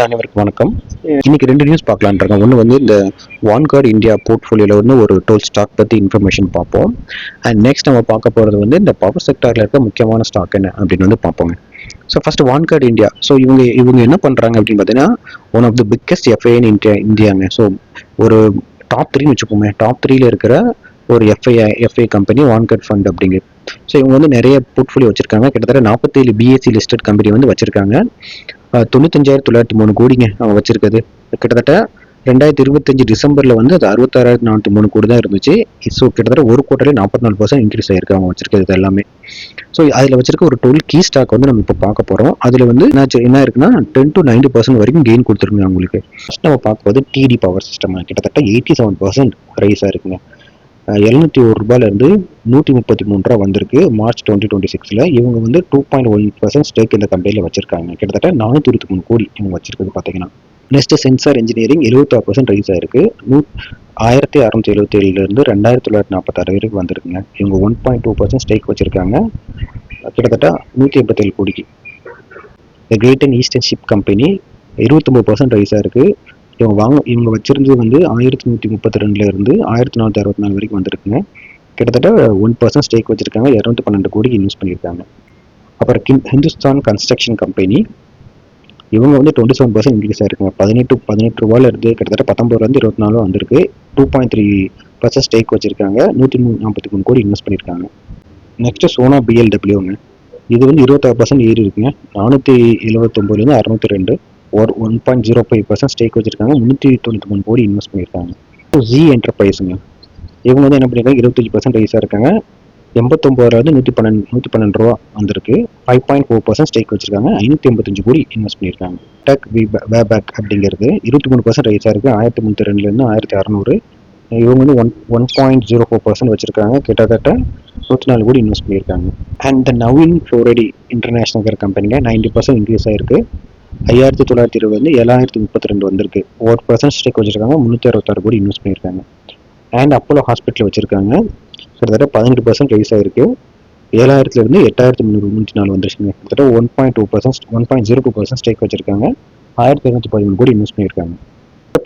அனைவருக்கும் வணக்கம். இன்னைக்கு 2 நியூஸ் பார்க்கலான்னு இருக்கோம். ஒன்று வந்து இந்த வான்கார்ட் இந்தியா போர்ட்ஃபோலியோவில் வந்து ஒரு 12 ஸ்டாக் பற்றி இன்ஃபர்மேஷன் பார்ப்போம். அண்ட் நெக்ஸ்ட் நம்ம பார்க்க போகிறது வந்து இந்த பவர் செக்டாரில் இருக்க முக்கியமான ஸ்டாக் என்ன அப்படின்னு வந்து பார்ப்போங்க. So first Vanguard India. So இவங்க என்ன பண்ணுறாங்க அப்படின்னு பார்த்தீங்கன்னா one of the biggest FI in இந்தியாங்க. ஸோ ஒரு டாப் 3ன்னு வச்சுக்கோங்க. டாப் 3ல இருக்கிற ஒரு எஃப்ஐ கம்பெனி வான்கார்ட் ஃபண்ட் அப்படிங்கிறது. ஸோ இவங்க வந்து நிறைய போர்ட்ஃபோலியோ வச்சிருக்காங்க. கிட்டத்தட்ட 47 பிஎஸ்சி லிஸ்டட் கம்பெனி வந்து வச்சிருக்காங்க. 95,903 கோடிங்க அவங்க வச்சிருக்கிறது. கிட்டத்தட்ட 2025 டிசம்பர்ல வந்து அது 66,403 கோடி தான் இருந்துச்சு. ஸோ கிட்டத்தட்ட ஒரு குவார்டர்ல 44% இன்க்ரீஸ் ஆயிருக்கு அவங்க வச்சிருக்கிறது எல்லாமே. ஸோ அதில் வச்சிருக்க ஒரு 12 கீ ஸ்டாக் வந்து நம்ம இப்போ பார்க்க போறோம். அதில் வந்து என்ன இருக்குன்னா 10 to 90% வரைக்கும் கெயின் கொடுத்துருங்க அவங்களுக்கு. ஃபர்ஸ்ட் நம்ம பார்க்கும்போது டிடி பவர் சிஸ்டம் கிட்டத்தட்ட 87% ரைஸ் ஆயிருக்குங்க. 701 ரூபாயிலிருந்து 133 ரூபா வந்திருக்கு மார்ச் 2026ல. இவங்க வந்து 2.1% ஸ்டேக் இந்த கம்பெனியில் வச்சிருக்காங்க. கிட்டத்தட்ட 423 கோடி இவங்க வச்சிருக்கிறது பார்த்தீங்கன்னா. நெக்ஸ்ட் சென்சார் இன்ஜினியரிங் 76% ரைஸ் ஆயிருக்கு. 1677லேருந்து 2946 வரைக்கும் வந்திருக்குங்க. இவங்க 1.2% ஸ்டேக் வச்சிருக்காங்க. கிட்டத்தட்ட 187 கோடிக்கு. Great eastern ship company 29% rise ஆயிருக்கு. இவங்க வச்சிருந்தது வந்து 1132லேருந்து 1464 வரைக்கும் வந்திருக்குங்க. கிட்டத்தட்ட 1% ஸ்டேக் வச்சிருக்காங்க. 212 கோடி இன்வெஸ்ட் பண்ணியிருக்காங்க. அப்புறம் ஹிந்துஸ்தான் கன்ஸ்ட்ரக்ஷன் கம்பெனி இவங்க வந்து 27% இன்க்ரீஸ் ஆயிருக்குங்க. 18 ரூபாயில இருந்து கிட்டத்தட்ட 19லேருந்து 24 வந்திருக்கு. 2.3% ஸ்டேக் வச்சிருக்காங்க. 143 கோடி இன்வெஸ்ட் பண்ணியிருக்காங்க. நெக்ஸ்ட் சோனா பிஎல்டபிள்யூங்க. இது வந்து 26% ஏறி இருக்குங்க. 479லேருந்து 602 ஒரு 1.05% ஸ்டேக் வச்சிருக்காங்க. 393 கோடி இன்வெஸ்ட் பண்ணியிருக்காங்க. ஜி என்டர்பிரைஸுங்க. இவங்க வந்து என்ன பண்ணியிருக்காங்க 25% ரைஸாக இருக்காங்க. 89லேருந்து 112 ரூபா வந்திருக்கு. 5.4% ஸ்டேக் வச்சிருக்காங்க. 585 கோடி இன்வெஸ்ட் பண்ணியிருக்காங்க. டெக் வேபேக் அப்படிங்கிறது 23% ரைஸாக இருக்குது. 1302லேருந்து 1600. இவங்க வந்து 1.04% வச்சிருக்காங்க. கிட்டத்தட்ட 104 கோடி இன்வெஸ்ட் பண்ணியிருக்காங்க. And the Naveen fluoride international கம்பெனிங்க 90% இன்க்ரீஸ் ஆயிருக்கு. 5920 7032 வந்திருக்கு. 1% ஸ்டேக் வச்சிருக்காங்க. 366 கோடி இன்வெஸ்ட் பண்ணியிருக்காங்க. அண்ட் அப்போலோ ஹாஸ்பிட்டல் வச்சிருக்காங்க. கிட்டத்தட்ட 18% ரைஸ் ஆயிருக்கு. 7000லேருந்து 8304 வந்துருச்சுங்க. கிட்டத்தட்ட 1.02% ஸ்டேக் வச்சிருக்காங்க. 1213 கோடி இன்வெஸ்ட் பண்ணியிருக்காங்க.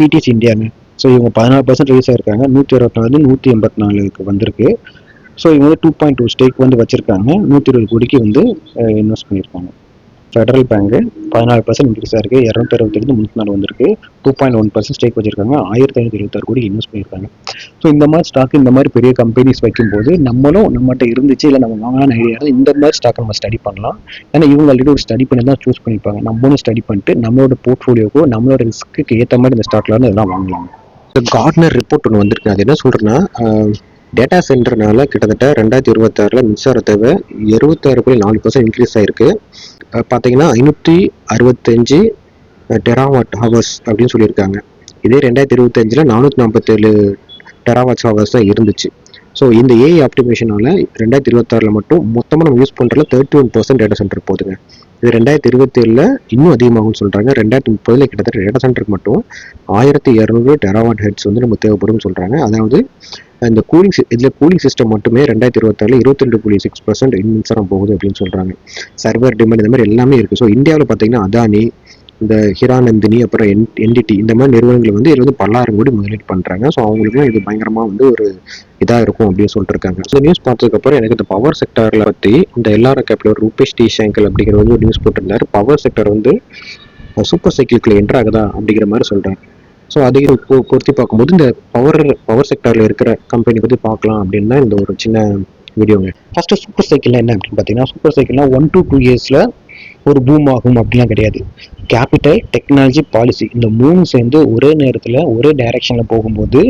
பிடிசி இந்தியாங்க. ஸோ இவங்க 14% ரைஸ் ஆயிருக்காங்க. 164 184 வந்திருக்கு. ஸோ இவங்க வந்து 2.2 ஸ்டேக் வந்து வச்சிருக்காங்க. 120 கோடிக்கு வந்து இன்வெஸ்ட் பண்ணியிருக்காங்க. ஃபெடரல் பேங்க் 14% இன்க்ரீஸ் ஆயிருக்கு. 267 304 வந்திருக்கு. 2.1% ஸ்டேக் வச்சிருக்காங்க. 1526 கோடி இன்வெஸ்ட் பண்ணியிருக்காங்க. ஸோ இந்த மாதிரி ஸ்டாக் இந்த மாதிரி பெரிய கம்பெனிஸ் வைக்கும்போது நம்மகிட்ட இருந்துச்சு இல்லை நம்ம வாங்கலாம்னு ஐடியா இந்த மாதிரி ஸ்டாக் நம்ம ஸ்டடி பண்ணலாம். ஏன்னா இவங்க ஆல்ரெடி ஒரு ஸ்டடி பண்ணி தான் சூஸ் பண்ணிப்பாங்க. நம்மளும் ஸ்டடி பண்ணிட்டு நம்மளோட போர்ட்ஃபோலியோக்கோ நம்மளோட ரிஸ்க்கு ஏற்ற மாதிரி இந்த ஸ்டாக்ல இதெல்லாம் வாங்கலாம். கார்ட்னர் ரிப்போர்ட் ஒன்று வந்திருக்கு. அது என்ன சொல்றேன்னா டேட்டா சென்டர்னால கிட்டத்தட்ட 2026ல் மின்சார தேவை 76.4% இன்க்ரீஸ் ஆயிருக்கு. பார்த்தீங்கன்னா 565 டெராவாட் ஹவர்ஸ் அப்படின்னு சொல்லியிருக்காங்க. இதே 2025ல் 447 டெராவாட் ஹவர்ஸ் தான் இருந்துச்சு. ஸோ இந்த ஏஐ ஆப்டிமேஷனால 2026ல் மட்டும் மொத்தமாக நம்ம யூஸ் பண்ணுறதுல 31% டேட்டா சென்டர் போகுதுங்க. இது 2027ல் இன்னும் அதிகமாகும்னு சொல்கிறாங்க. 2030ல் கிட்டத்தட்ட டேட்டா சென்டருக்கு மட்டும் 1200 டெராவாட் ஹெட்ஸ் வந்து நம்ம தேவைப்படும் சொல்கிறாங்க. அதாவது இந்த கூலிங் சிஸ்டம் மட்டுமே 2026ல் 22.6% மின்சாரம் போகுது அப்படின்னு சொல்கிறாங்க. சர்வர் டிமாண்ட் இந்த மாதிரி எல்லாமே இருக்குது. ஸோ இந்தியாவில் பார்த்தீங்கன்னா அதானி, இந்த ஹிராநந்தினி, அப்புறம் என்டிடி இந்த மாதிரி நிறுவனங்கள் வந்து இதில் வந்து 10,000 கோடி முதலீடு பண்ணுறாங்க. ஸோ அவங்களுக்குலாம் இது பயங்கரமாக வந்து ஒரு இதாக இருக்கும் அப்படின்னு சொல்லிட்டு இருக்காங்க. ஸோ நியூஸ் பார்த்ததுக்கப்புறம் எனக்கு இந்த பவர் செக்டரில் பற்றி இந்த எல்லார கேப்பில் ரூபேஷ் டி ஷங்கல் அப்படிங்கிற வந்து ஒரு நியூஸ் போட்டிருந்தாரு. பவர் செக்டர் வந்து சூப்பர் சைக்கிள்குள்ள என்ட்ரு ஆகுதா அப்படிங்கிற மாதிரி சொல்கிறாங்க. ஸோ அதையும் பொருத்தி பார்க்கும்போது இந்த பவர் செக்டரில் இருக்கிற கம்பெனி பற்றி பார்க்கலாம் அப்படின்னு தான் இந்த ஒரு சின்ன வீடியோங்க. ஃபர்ஸ்ட் சூப்பர் சைக்கிள் என்ன அப்படின்னு பார்த்தீங்கன்னா சூப்பர் சைக்கிள்னா 1 to 2 இயர்ஸில் ஒரு பூம் ஆகும் அப்படிலாம் கிடையாது. கேபிட்டல், டெக்னாலஜி, பாலிசி இந்த 3 சேர்ந்து ஒரே நேரத்தில் ஒரே டைரக்ஷனில் போகும்போது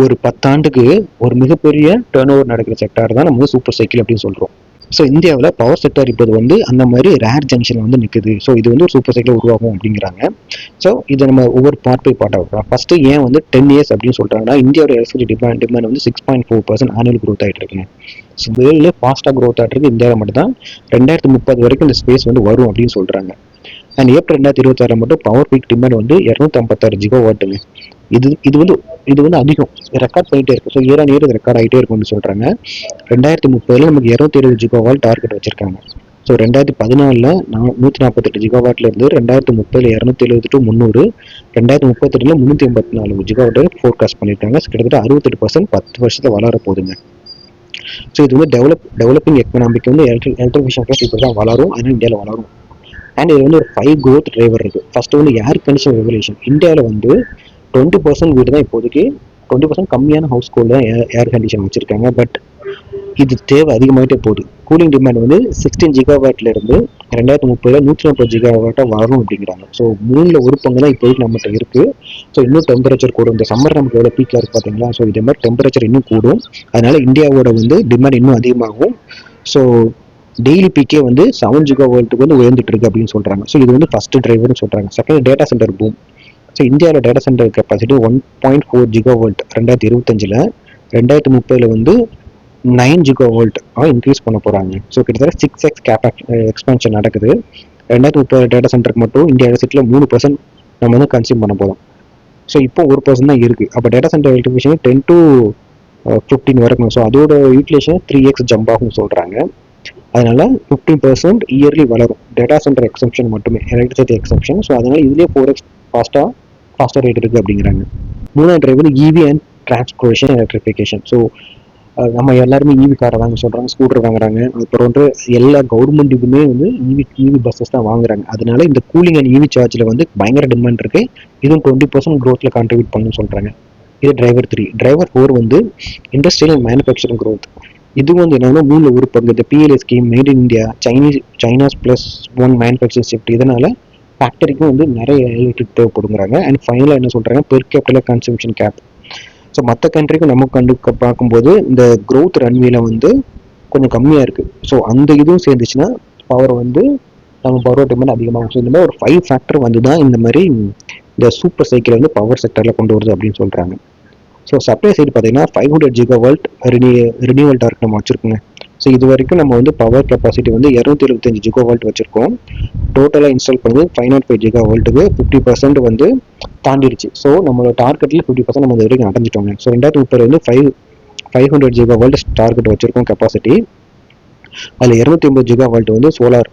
ஒரு 10 ஆண்டுக்கு ஒரு மிகப்பெரிய டேர்ன் ஓவர் நடக்கிற செக்டார் தான் நம்ம சூப்பர் சைக்கிள் அப்படின்னு சொல்கிறோம். ஸோ இந்தியாவில் பவர் செக்டர் இப்போது வந்து அந்த மாதிரி ரேர் ஜங்ஷன் வந்து நிற்குது. ஸோ இது வந்து ஒரு சூப்பர் சைக்கிள் உருவாகும் அப்படிங்கிறாங்க. ஸோ இதை நம்ம ஒவ்வொரு பார்ட் பை பார்ட்டாக வைக்கலாம். ஃபர்ஸ்ட் ஏன் வந்து 10 இயர்ஸ் அப்படின்னு சொல்கிறாங்கன்னா இந்தியாவோட எலக்ட்ரிசிட்டி டிமாண்ட் வந்து 6.4% ஆனுவல் க்ரோத் ஆகிட்டு இருக்குங்க. ஸோ வேர்ல்டு ஃபாஸ்ட்டாக க்ரோத் ஆகிட்டு இருக்கு. இந்தியாவில் மட்டும் தான் 2030 வரைக்கும் இந்த ஸ்பேஸ் வந்து வரும் அப்படின்னு சொல்கிறாங்க. அண்ட் ஏப்ரல் 2026 மட்டும் பவர் பீக் டிமாண்ட் வந்து 256 ஜிகாவாட்டுங்க. இது வந்து அதிகம் ரெக்கார்ட் பண்ணிட்டே இருக்கு. ஸோ இயர் ஆன் இயர் இது ரெக்கார்ட் ஆகிட்டே இருக்கும்னு சொல்றாங்க. 2030ல் நமக்கு 220 ஜிகாவாட் டார்கெட் வச்சிருக்காங்க. ஸோ 2014 148 ஜிகாவாட்ல இருந்து 2030 270 to 300, 2032 384 ஜிகாவாட் ஃபோர்காஸ்ட் பண்ணியிருக்காங்க. கிட்டத்தட்ட 68% 10 வருஷத்துல வளர போகுதுங்க. ஸோ இது வந்து டெவலப்பிங் எக்கனாமிக் வந்து எலக்ட்ரிஃபிகேஷன் இப்போ தான் வளரும், அதனால இந்தியாவில் வளரும். அண்ட் இது வந்து ஒரு 5 growth டிரைவர் இருக்கு. ஃபர்ஸ்ட் வந்து ஏர் கண்டிஷன் ரெகுலேஷன். இந்தியாவில் வந்து 20% வீடு தான் இப்போதைக்கு 20% கம்மியான ஹவுஸ் கோல்டு தான் ஏர் கண்டிஷன் வச்சிருக்காங்க. பட் இது தேவை அதிகமாகிட்டே போகுது. கூலிங் டிமாண்ட் வந்து 16 ஜிகாவாட்ல இருந்து 2030 140 ஜிகாவாட்டா வரும் அப்படிங்கிறாங்க. ஸோ 1/3 தான் இப்போதைக்கு நம்மகிட்ட இருக்கு. ஸோ இன்னும் டெம்பரேச்சர் கூடும். இந்த சம்மர் நமக்கு எவ்வளோ பீக்காக இருக்கு பார்த்தீங்களா? ஸோ இதே மாதிரி டெம்பரேச்சர் இன்னும் கூடும். அதனால இந்தியாவோட வந்து டிமாண்ட் இன்னும் அதிகமாகும். ஸோ டெய்லி பீக்கே வந்து 7 ஜிகாவாட்டுக்கு வந்து உயர்ந்துட்டு இருக்கு அப்படின்னு சொல்றாங்க. ஸோ இது வந்து ஃபர்ஸ்ட் டிரைவர்னு சொல்றாங்க. Second data centre boom. So இந்தியாவில் டேட்டா சென்டர் கெப்பாசிட்டி 1.4 ஜிகாவால்ட் 2025, 2030 வந்து 9 ஜிகாவால்ட் இன்க்ரீஸ் பண்ண போறாங்க. ஸோ கிட்டத்தட்ட 6x எக்ஸ்பென்ஷன் நடக்குது. 2030 டேட்டா சென்டருக்கு மட்டும் இந்தியா எலக்ட்ரிசிட்டியில் 3% நம்ம வந்து கன்சியூம் பண்ண போதும். ஸோ இப்போ 1% தான் இருக்கு. அப்போ டேட்டா சென்டர் எலக்ட்ரிஃபிகேஷன் 10 to 15 வரைக்கும். ஸோ அதோட யூட்டிலேஷன் 3x ஜம்ப் ஆகும்னு சொல்றாங்க. அதனால 15% இயர்லி வளரும். டேட்டா சென்டர் எக்ஸம்ஷன் மட்டுமே, எலக்ட்ரிசிட்டி எக்ஸம்ஷன். ஸோ அதனால இதுலேயே 4x ஃபாஸ்டர் ரேட் இருக்கு அப்படிங்கிறாங்க. மூணாவது driver EV and transportation electrification. So நம்ம எல்லாருமே இவி காரை வாங்க சொல்றாங்க, ஸ்கூட்டர் வாங்குறாங்க. அப்புறம் வந்து எல்லா கவர்மெண்ட்டுக்குமே வந்து இவி பஸ்ஸஸ் தான் வாங்குறாங்க. அதனால இந்த கூலிங் அண்ட் இவி சார்ஜில் வந்து பயங்கர டிமாண்ட் இருக்கு. இதுவும் 20% க்ரோத்தில் கான்ட்ரிபியூட் பண்ணணும்னு சொல்றாங்க. இது டிரைவர் 3. டிரைவர் 4 வந்து இண்டஸ்ட்ரியல் அண்ட் மேனுஃபேக்சரிங் க்ரோத். இது வந்து என்னன்னா 3/4 இந்த PLA scheme, made in India, China's +1 manufacturing shift. இதனால ஃபேக்டரிக்கும் வந்து நிறைய எலக்ட்ரிக் தேவைப்படுங்கிறாங்க. அண்ட் ஃபைனலாக என்ன சொல்றாங்க, per capital consumption gap. So மற்ற கண்ட்ரிக்கும் நம்ம பார்க்கும்போது இந்த க்ரோத் ரன்வேல வந்து கொஞ்சம் கம்மியாக இருக்குது. ஸோ அந்த இதுவும் சேர்ந்துச்சுன்னா பவர் வந்து நம்ம பவர் டிமாண்ட் அதிகமாகும். ஸோ இந்த மாதிரி ஒரு 5 ஃபேக்டர் வந்து தான் இந்த மாதிரி இந்த சூப்பர் சைக்கிளை வந்து பவர் செக்டரில் கொண்டு வருது அப்படின்னு சொல்கிறாங்க. ஸோ சப்ளை சைடு பார்த்தீங்கன்னா 500 ஜிகாவால்ட் ரினியூவல் டார்கெட் நம்ம வச்சுருக்கோங்க. ஸோ இது வரைக்கும் நம்ம வந்து பவர் கெப்பாசிட்டி வந்து 275 ஜிகாவால்ட் வச்சுருக்கோம். டோட்டலாக இன்ஸ்டால் பண்ணது 505 ஜிகாவால்ட்டுக்கு 50% வந்து தாண்டிடுச்சு. ஸோ நம்மளோட டார்கெட்டில் 50% நம்ம இது வரைக்கும் அடைஞ்சிட்டோங்க. ஸோ 2030 வந்து 500 ஜிகாவால்ட் டார்கெட் வச்சுருக்கோம் கெப்பாசிட்டி. அதில் 250 ஜிகாவால்ட் வந்து சோலார்.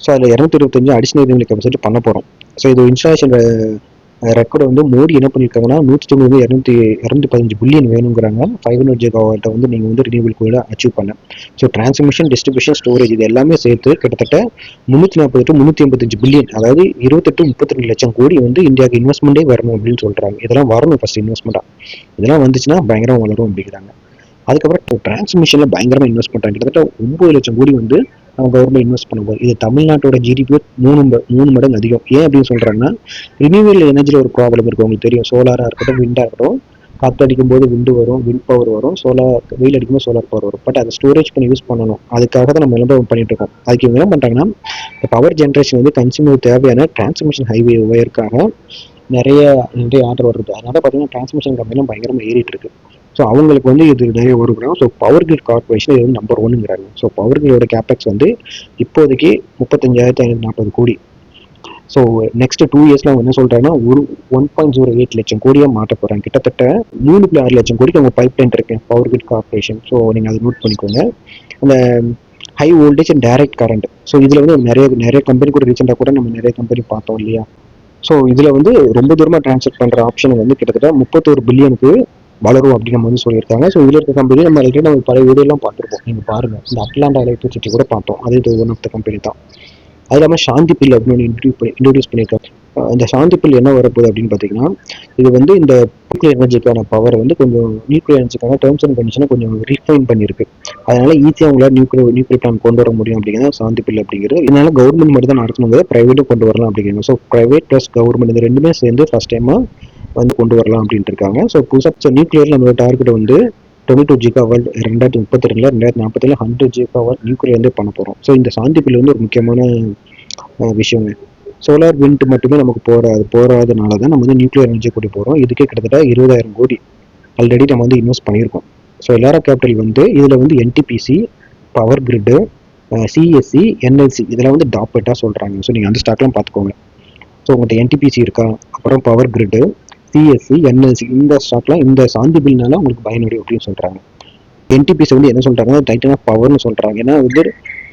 ஸோ அதில் 225 அடிஷனல் ரினியூவல் கெப்பாசிட்டி பண்ண போகிறோம். ஸோ இது இன்ஸ்டாலேஷன் ரெக்கார்டு வந்து மோடி என்ன பண்ணியிருக்காங்கன்னா 215 பில்லியன் வேணுங்கிறாங்க. 500 ஜிகாவால்ட்டை வந்து நீங்கள் வந்து ரினியூவல் கூட அச்சீவ் பண்ண. ஸோ டிரான்ஸ்மிஷன், டிஸ்ட்ரிபியூஷன், ஸ்டோரேஜ் இது எல்லாமே சேர்த்து கிட்டத்தட்ட 340 to 385 பில்லியன், அதாவது 28-32 லட்சம் கோடி வந்து இந்தியாவுக்கு இன்வெஸ்ட்மெண்ட்டே வரணும் அப்படின்னு சொல்கிறாங்க. இதெல்லாம் வரணும் ஃபர்ஸ்ட் இன்வெஸ்ட்மெண்ட்டாக. இதெல்லாம் வந்துச்சுன்னா பயங்கரமாக வளரும் அப்படிங்கிறாங்க. அதுக்கப்புறம் டிரான்ஸ்மிஷனில் பயங்கரமாக இன்வெஸ்ட் பண்ணுறாங்க. கிட்டத்தட்ட 9 லட்சம் கோடி வந்து நம்ம கவர்மெண்ட் இன்வெஸ்ட் பண்ணும்போது இது தமிழ்நாட்டோட ஜிடிபி 3 மடங்கு அதிகம். ஏன் அப்படின்னு சொல்கிறாங்கன்னா ரினியூவல் எனர்ஜியில் ஒரு ப்ராப்ளம் இருக்குது. உங்களுக்கு தெரியும், சோலாராக இருக்கட்டும், விண்டாக இருக்கட்டும். காற்று அடிக்கும் போது விண்டு வரும், விண்ட் பவர் வரும். வெயில் அடிக்கும்போது சோலார் பவர் வரும். பட் அதை ஸ்டோரேஜ் பண்ணி யூஸ் பண்ணணும். அதுக்காக தான் நம்ம எல்லாம் பண்ணிட்டு இருக்கோம். அதுக்கு இவங்க என்ன பண்ணுறாங்கன்னா பவர் ஜென்ரேஷன் வந்து கன்சியூமர் தேவையான டிரான்ஸ்மிஷன் ஹைவே ஒயருக்காக நிறைய ஆர்டர் வருது. அதனால பார்த்தீங்கன்னா டிரான்ஸ்மிஷன் கம்பெனிலாம் பயங்கரமாக ஏறிட்டு இருக்கு. ஸோ அவங்களுக்கு வந்து இது நிறைய வருகிறாங்க. ஸோ பவர் கிரிட் கார்பரேஷன் இது வந்து நம்பர் 1ங்கிறாங்க. ஸோ பவர் கிரிடோட கேபெக்ஸ் வந்து இப்போதைக்கு 35,540 கோடி. ஸோ நெக்ஸ்ட் 2 இயர்ஸ்ல அவங்க என்ன சொல்றாங்கன்னா 1.08 லட்சம் கோடியாக மாட்ட போறாங்க. கிட்டத்தட்ட 3.6 லட்சம் கோடிக்கு அவங்க பைப்லைன் இருக்கு பவர் கிரிட் கார்பரேஷன். ஸோ நீங்கள் அதை நோட் பண்ணிக்கோங்க. அந்த high voltage and direct current. So இதில் வந்து நிறைய கம்பெனி கூட ரீசெண்டாக கூட நம்ம நிறைய கம்பெனி பார்த்தோம் இல்லையா? ஸோ இதில் வந்து ரொம்ப தூரமாக டிரான்ஸ்ஃபர் பண்ணுற ஆப்ஷன் வந்து கிட்டத்தட்ட 31 பில்லியனுக்கு வளரும் அப்படின்னு நம்ம வந்து சொல்லியிருக்காங்க. ஸோ இதில் இருக்க கம்பெனி நம்ம ஆல்ரெடி நம்ம பழைய வீடியோலாம் பார்த்துருப்போம். நீங்கள் பாருங்கள், இந்த அட்லாண்டா எலக்ட்ரிசிட்டி கூட பார்த்தோம். அது இது ஒன் ஆஃப் த கம்பெனி தான். அது இல்லாமல் சாந்தி பில் அப்படின்னு இன்ட்ரடியூஸ் பண்ணியிருக்காங்க. இந்த சாந்தி பில் என்ன வரப்போகுது அப்படின்னு பார்த்தீங்கன்னா இது வந்து இந்த நியூக்ளியர் எனர்ஜிக்கான பவரை வந்து கொஞ்சம் நியூக்ளியர் எனர்ஜிக்கான டேர்ம்ஸ் அண்ட் கண்டிஷனை கொஞ்சம் ரீஃபைன் பண்ணியிருக்கு. அதனால ஈஸியாக அவங்களால நியூக்ளியர் பிளான் கொண்டு வர முடியும் அப்படிங்கிறது சாந்தி பில் அப்படிங்கிறது. இதனால கவர்மெண்ட் மட்டும் தான் நடத்தணுங்க, ப்ரைவேட்டும் கொண்டு வரலாம் அப்படிங்கிறாங்க. ஸோ ப்ரைவேட் ப்ளஸ் கவர்மெண்ட் இந்த ரெண்டுமே சேர்ந்து ஃபர்ஸ்ட் டைமாக வந்து கொண்டு வரலாம் அப்படின்ட்டு இருக்காங்க. ஸோ புதுசாக நியூக்ளியரில் நம்மளோட டார்கெட் வந்து 22 ஜிகாவால்ட் 2032 2040 100 ஜிகாவால்ட் நியூக்ளியர் வந்து பண்ண போகிறோம். ஸோ இந்த சாந்தி பில் வந்து ஒரு முக்கியமான விஷயங்க. சோலார் விண்ட் மட்டுமே நமக்கு போராதனால தான் நம்ம வந்து நியூக்ளியர் எனர்ஜி கூட்டி போகிறோம். இதுக்கே கிட்டத்தட்ட 20,000 கோடி ஆல்ரெடி நம்ம வந்து இன்வெஸ்ட் பண்ணியிருக்கோம். ஸோ எல்லாரா கேபிட்டல் வந்து இதில் வந்து என்டிபிசி, பவர் கிரிட்டு, சிஎஸ்சி, என்எல்சி இதெல்லாம் வந்து டாப்பேட்டாக சொல்கிறாங்க. ஸோ நீங்கள் அந்த ஸ்டாக்லாம் பார்த்துக்கோங்க. ஸோ உங்கள்கிட்ட என்டிபிசி இருக்கா, அப்புறம் பவர் கிரிட்டு, சிஎஸ்சி, என்எல்சி இந்த ஸ்டாக்லாம் இந்த சாந்தி பில்னால உங்களுக்கு பயனடையும் அப்படின்னு சொல்கிறாங்க. என்டிபிசி வந்து என்ன சொல்கிறாங்கன்னா டைட்டன் ஆஃப் பவர்னு சொல்கிறாங்க. ஏன்னா வந்து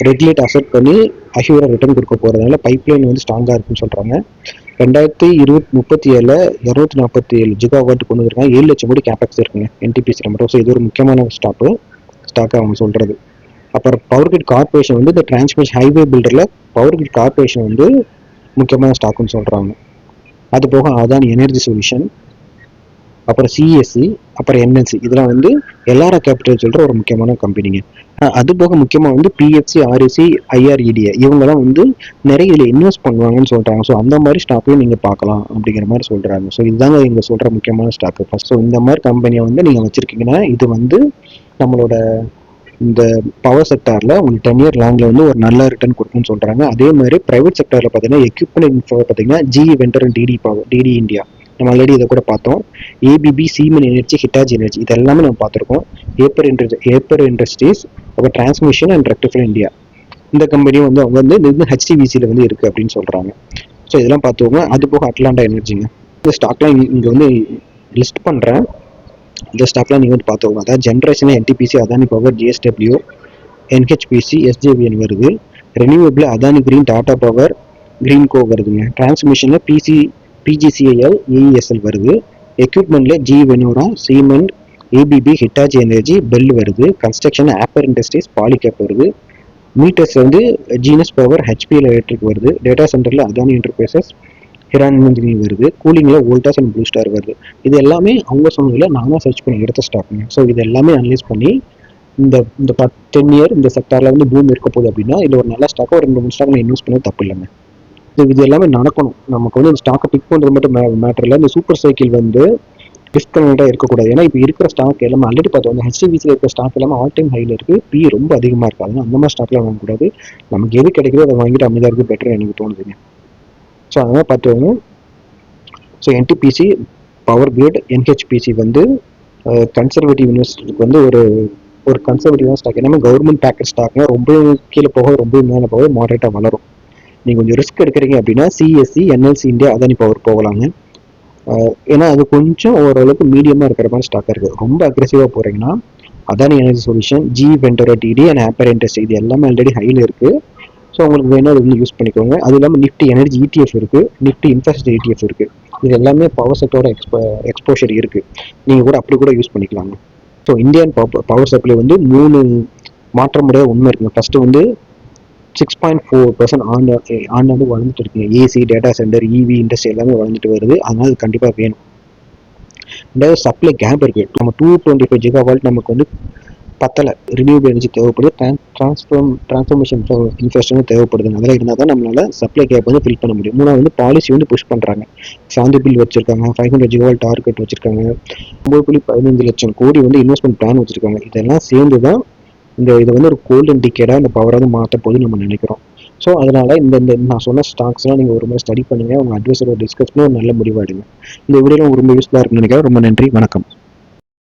ரெகுலேட் அசெப்ட் பண்ணி அஷ்யூராக ரிட்டர்ன் கொடுக்க போகிறதுனால பைப்லைன் வந்து ஸ்ட்ராங்காக இருக்குன்னு சொல்கிறாங்க. 2037 247 ஜிகாவாட் கொண்டு வந்திருக்காங்க. 7 லட்சம் கோடி கேபெக்ஸ் இருக்குங்க என்டிபிசி மட்டும். ஸோ இது ஒரு முக்கியமான ஸ்டாக்கு அவங்க சொல்கிறது. அப்புறம் பவர் கிரிட் கார்பரேஷன் வந்து இந்த டிரான்ஸ்மிஷன் ஹைவே பில்டரில் பவர் கிரிட் கார்பரேஷன் வந்து முக்கியமான ஸ்டாக்குன்னு சொல்கிறாங்க. அது போக அதானி எனர்ஜி சொல்யூஷன், அப்புறம் சிஎஸ்சி, அப்புறம் என்எல்சி, இதெல்லாம் வந்து எல்லாரா கேபிட்டல் சொல்கிற ஒரு முக்கியமான கம்பெனிங்க. அது போக முக்கியமாக வந்து பிஎஃப்சி, ஆர்இசி, ஐஆர்இடிஏ இவங்கெல்லாம் வந்து நிறைய இதில் இன்வெஸ்ட் பண்ணுவாங்கன்னு சொல்கிறாங்க. ஸோ அந்த மாதிரி ஸ்டாக்கையும் நீங்கள் பார்க்கலாம் அப்படிங்கிற மாதிரி சொல்கிறாங்க. ஸோ இதுதாங்க இவங்க சொல்கிற முக்கியமான ஸ்டாக்கு. ஃபஸ்ட் ஸோ இந்த மாதிரி கம்பெனியை வந்து நீங்கள் வச்சுருக்கீங்கன்னா இது வந்து நம்மளோட இந்த பவர் செக்டாரில் உங்களுக்கு 10 இயர் லாங்கில் வந்து ஒரு நல்ல ரிட்டர்ன் கொடுக்குன்னு சொல்கிறாங்க. அதே மாதிரி ப்ரைவேட் செக்டாரில் பார்த்தீங்கன்னா எக்யூப்மெண்ட் பார்த்தீங்கன்னா GE vendor and TD India நம்ம ஆல்ரெடி இதை கூட பார்த்தோம். ABB, Siemens energy, Hitachi energy இது எல்லாமே நம்ம பார்த்துருக்கோம். ஏப்பர் இண்டஸ்ட்ரீஸ், அப்புறம் டிரான்ஸ்மிஷன் அண்ட் ரெக்டிஃபை இந்தியா இந்த கம்பெனியும் வந்து அவங்க வந்து ஹெச்டிவிசியில் வந்து இருக்குது அப்படின்னு சொல்கிறாங்க. ஸோ இதெல்லாம் பார்த்துக்கோங்க. அது போக அட்லாண்டா எனர்ஜிங்க, இந்த ஸ்டாக்லாம் இங்கே வந்து லிஸ்ட் பண்ணுறேன். இந்த ஸ்டாக்லாம் நீங்கள் வந்து பார்த்துக்கோங்க. அதாவது generation NTPC, Adani power, JSW, NHPC, SJVN வருது. Renewable Adani green, Tata power, Greenko வருதுங்க. டிரான்ஸ்மிஷனில் பிஜிசிஐஎல், ஏஇஎஸ்எல் வருது. எக்யூப்மெண்ட்டில் ஜி வெனோரா, Siemens, ABB, Hitachi energy, BHEL வருது. கன்ஸ்ட்ரக்ஷன் ஆப்பர் இண்டஸ்ட்ரீஸ், பாலிகேப் வருது. மீட்டர்ஸ் வந்து ஜீனஸ் பவர், ஹெச்பிஎல் எலக்ட்ரிக் வருது. டேட்டா சென்டரில் அதானி என்டர்பிரைசஸ், ஹிரான் இன்ஜினியரிங் வருது. கூலிங்கில் வோல்டாஸ் அண்ட் ப்ளூ ஸ்டார் வருது. இது எல்லாமே அவங்க சொன்னதில் நானும் சர்ச் பண்ணி எடுத்த ஸ்டாக்குங்க. ஸோ இது எல்லாமே அனலைஸ் பண்ணி இந்த 10 இயர் இந்த செக்டாரில் வந்து பூம் இருக்க போகுது அப்படின்னா இது ஒரு நல்ல ஸ்டாக்காக ஒரு 2-3 ஸ்டாக் இன்வெஸ்ட் பண்ண தப்பு இல்லைங்க. இது எல்லாமே நடக்கணும். நமக்கு வந்து இந்த ஸ்டாக்கை பிக் பண்ணுறது மட்டும் மேட்டர் இல்லை. இந்த சூப்பர் சைக்கிள் வந்து டிஸ்கனெக்டாக இருக்கக்கூடாது. ஏன்னா இப்போ இருக்கிற ஸ்டாக் எல்லாமே ஆல்ரெடி பார்த்தோம். அந்த ஹெச்டிவிசியில் இருக்கிற ஸ்டாக் எல்லாமே ஆல் டைம் ஹையில் இருக்குது. பி ரொம்ப அதிகமாக இருக்காது. அந்த மாதிரி ஸ்டாக்லாம் வாங்கக்கூடாது. நமக்கு எது கிடைக்குதோ அதை வாங்கிட்டு அமைதியாக இருக்குது பெட்டர் எனக்கு தோணுதுங்க. ஸோ அதனால் பார்த்துக்கோங்க. So NTPC, power grid, NHPC வந்து கன்சர்வேட்டிவ் இன்வெஸ்டருக்கு வந்து ஒரு கன்சர்வேட்டிவான ஸ்டாக். எல்லாமே கவர்மெண்ட் பேக்கெட் ஸ்டாக்னா ரொம்ப கீழே போக ரொம்ப மேலே போக மாடரேட்டாக வளரும். நீங்கள் கொஞ்சம் ரிஸ்க் எடுக்கிறீங்க அப்படின்னா CSC, NLC India, Adani power போகலாங்க. ஏன்னா அது கொஞ்சம் ஓரளவுக்கு மீடியமாக இருக்கிற மாதிரி ஸ்டாக்காக இருக்குது. ரொம்ப அக்ரெசிவாக போகிறீங்கன்னா அதானி எனர்ஜி சொல்யூஷன், ஜி வெண்டரா, டிடி அண்ட் ஆப்பர் இண்டஸ்ட்ரி இது எல்லாமே ஆல்ரெடி ஹையில் இருக்குது. ஸோ உங்களுக்கு வேணும் அது வந்து யூஸ் பண்ணிக்கோங்க. அது இல்லாமல் நிஃப்டி எனர்ஜி இடிஎஃப் இருக்குது, நிஃப்டி இன்ஃப்ராஸ்ட்ரக்சர் இடிஎஃப் இருக்குது. இது எல்லாமே பவர் செக்டரோட எக்ஸ்போஷர் இருக்குது. நீங்கள் கூட அப்படி கூட யூஸ் பண்ணிக்கலாங்க. ஸோ இந்தியன் பவர் சப்ளை வந்து 3 மாற்ற முடியாத உண்மை இருக்குங்க. ஃபஸ்ட்டு வந்து 6.4% ஆண்டாண்டு வளர்ந்துட்டு இருக்குங்க. ஏசி, டேட்டா சென்டர், இவி இண்டஸ்ட்ரி எல்லாமே வளர்ந்துட்டு வருது. அதனால அது கண்டிப்பாக வேணும். ரெண்டாவது சப்ளை கேப் இருக்குது. நம்ம 225 ஜிகாவாட் நமக்கு வந்து பத்தலை. ரினியூவபிள் எனர்ஜி தேவைப்படுது. டிரான்ஸ்ஃபர்மேஷன் இன்ஃப்ராஸ்ட்ரக்சர் தேவைப்படுது. அதெல்லாம் இருந்தால் தான் நம்மளால் சப்ளை கேப் வந்து ஃபில் பண்ண முடியும். மூணாவது வந்து பாலிசி வந்து புஷ் பண்ணுறாங்க. சாந்தி பில் வச்சிருக்காங்க, 500 ஜிகாவாட் டார்கெட் வச்சிருக்காங்க, 9.15 லட்சம் கோடி வந்து இன்வெஸ்ட்மெண்ட் பிளான் வச்சிருக்காங்க. இதெல்லாம் சேர்ந்து தான் இதை வந்து ஒரு கோல்டன் டிக்கெடாக இந்த பவரை வந்து மாற்ற போது நம்ம நினைக்கிறோம். ஸோ அதனால் இந்த நான் சொன்ன ஸ்டாக்ஸ்லாம் நீங்கள் ஒரு மாதிரி ஸ்டடி பண்ணுங்கள். உங்கள் அட்வைஸரோட டிஸ்கஸ் பண்ணி ஒரு நல்ல முடிவாடுங்க. இந்த வீடியோ ரொம்ப யூஸ்ஃபுல்லாக இருக்குன்னு நினைக்கிறேன். ரொம்ப நன்றி, வணக்கம்.